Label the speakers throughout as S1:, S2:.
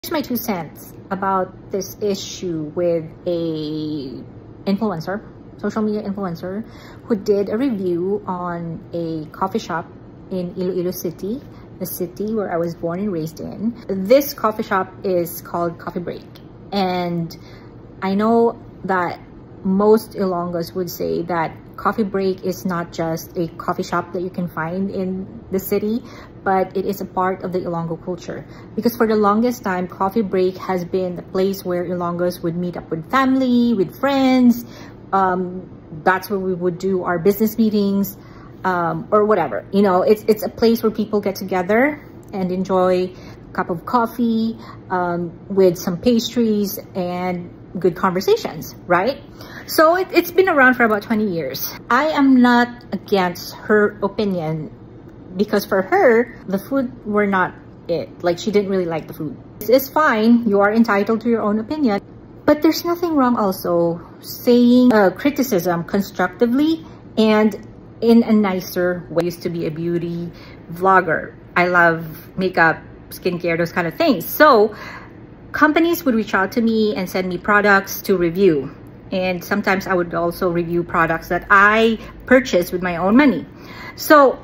S1: Here's my 2 cents about this issue with a influencer, social media influencer, who did a review on a coffee shop in Iloilo City, the city where I was born and raised in. This coffee shop is called Coffee Break. And I know that most Ilonggos would say that Coffee Break is not just a coffee shop that you can find in the city, but it is a part of the Ilonggo culture. Because for the longest time, Coffee Break has been the place where Ilonggos would meet up with family, with friends. That's where we would do our business meetings, or whatever. You know, it's a place where people get together and enjoy a cup of coffee with some pastries and good conversations, right? So it's been around for about 20 years. I am not against her opinion, because for her, the food were not it. Like, she didn't really like the food. It's fine. You are entitled to your own opinion. But there's nothing wrong also saying criticism constructively and in a nicer way. I used to be a beauty vlogger. I love makeup, skincare, those kind of things. So companies would reach out to me and send me products to review. And sometimes I would also review products that I purchased with my own money. So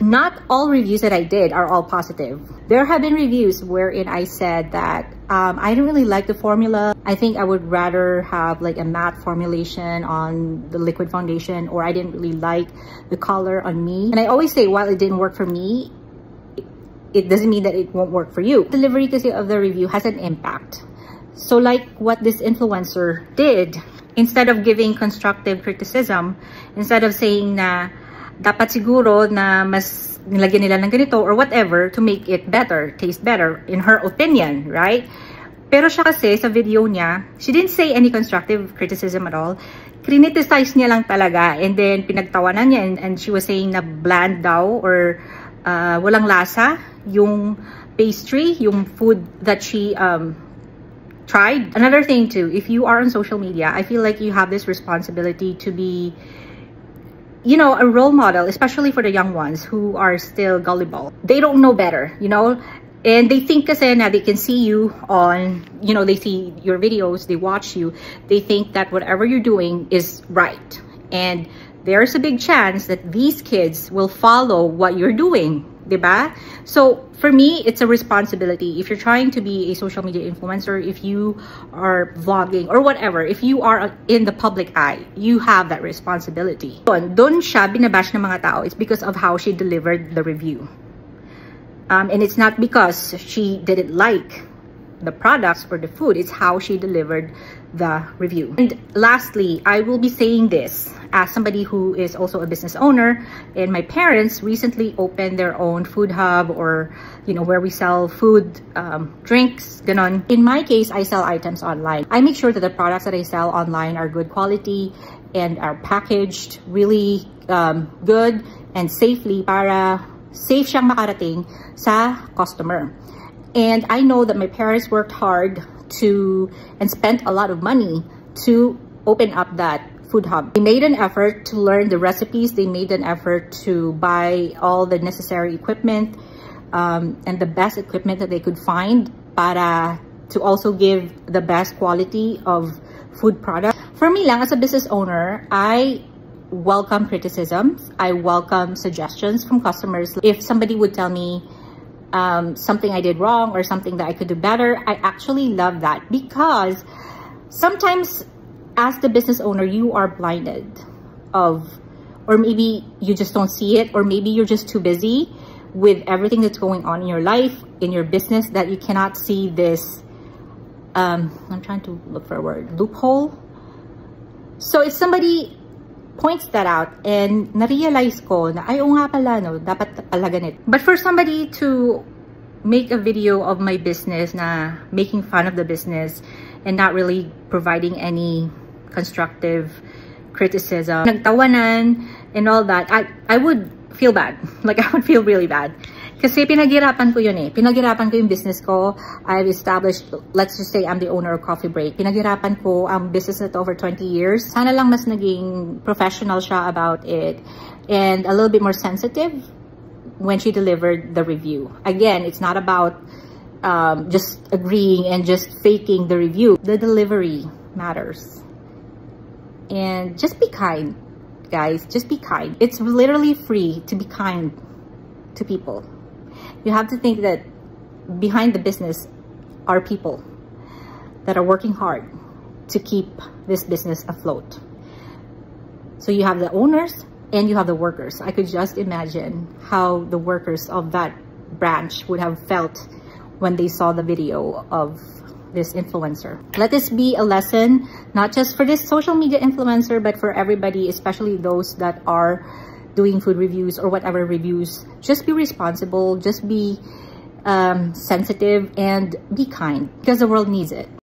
S1: not all reviews that I did are all positive. There have been reviews wherein I said that I don't really like the formula. I think I would rather have like a matte formulation on the liquid foundation, or I didn't really like the color on me. And I always say, while it didn't work for me, it doesn't mean that it won't work for you. Delivery kasi of the review has an impact. So like what this influencer did, instead of giving constructive criticism, instead of saying na dapat siguro na mas nilagyan nila ng ganito or whatever to make it better, taste better, in her opinion, right? Pero siya kasi sa video niya, she didn't say any constructive criticism at all. Criticize niya lang talaga, and then pinagtawanan niya, and she was saying na bland daw or walang lasa yung pastry, yung food that she tried. Another thing too, if you are on social media, I feel like you have this responsibility to be, you know, a role model, especially for the young ones who are still gullible. They don't know better, you know, and they think kasi na they can see you on, you know, they see your videos, they watch you, they think that whatever you're doing is right. And there's a big chance that these kids will follow what you're doing, diba? So for me, it's a responsibility. If you're trying to be a social media influencer, if you are vlogging or whatever, if you are in the public eye, you have that responsibility. Doon siya binabash ng mga tao. It's because of how she delivered the review. And it's not because she didn't like the products or the food, it's how she delivered the review. And lastly, I will be saying this as somebody who is also a business owner, and my parents recently opened their own food hub, or you know, where we sell food, drinks, ganon. In my case, I sell items online. I make sure that the products that I sell online are good quality and are packaged really good and safely, para safe siyang makarating sa customer. And I know that my parents worked hard and spent a lot of money to open up that food hub. They made an effort to learn the recipes. They made an effort to buy all the necessary equipment and the best equipment that they could find para to also give the best quality of food products. For me lang, as a business owner, I welcome criticisms. I welcome suggestions from customers. If somebody would tell me something I did wrong or something that I could do better, I actually love that, because sometimes as the business owner, you are blinded of, or maybe you just don't see it, or maybe you're just too busy with everything that's going on in your life, in your business, that you cannot see this, I'm trying to look for a word, loophole. So if somebody points that out and na-realize ko na, ay, oo nga pala, no, dapat pala ganito. But for somebody to make a video of my business na making fun of the business and not really providing any constructive criticism, nagtawanan and all that, I would feel bad. Like, I would feel really bad. Kasi pinaghirapan ko yun eh. Pinaghirapan ko yung business ko. I've established, let's just say I'm the owner of Coffee Break. Pinaghirapan ko ang business na to over 20 years. Sana lang mas naging professional siya about it and a little bit more sensitive when she delivered the review. Again, it's not about just agreeing and just faking the review. The delivery matters. And just be kind, guys. Just be kind. It's literally free to be kind to people. You have to think that behind the business are people that are working hard to keep this business afloat. So you have the owners and you have the workers. I could just imagine how the workers of that branch would have felt when they saw the video of this influencer. Let this be a lesson, not just for this social media influencer, but for everybody, especially those that are doing food reviews or whatever reviews. Just be responsible, just be sensitive, and be kind, because the world needs it.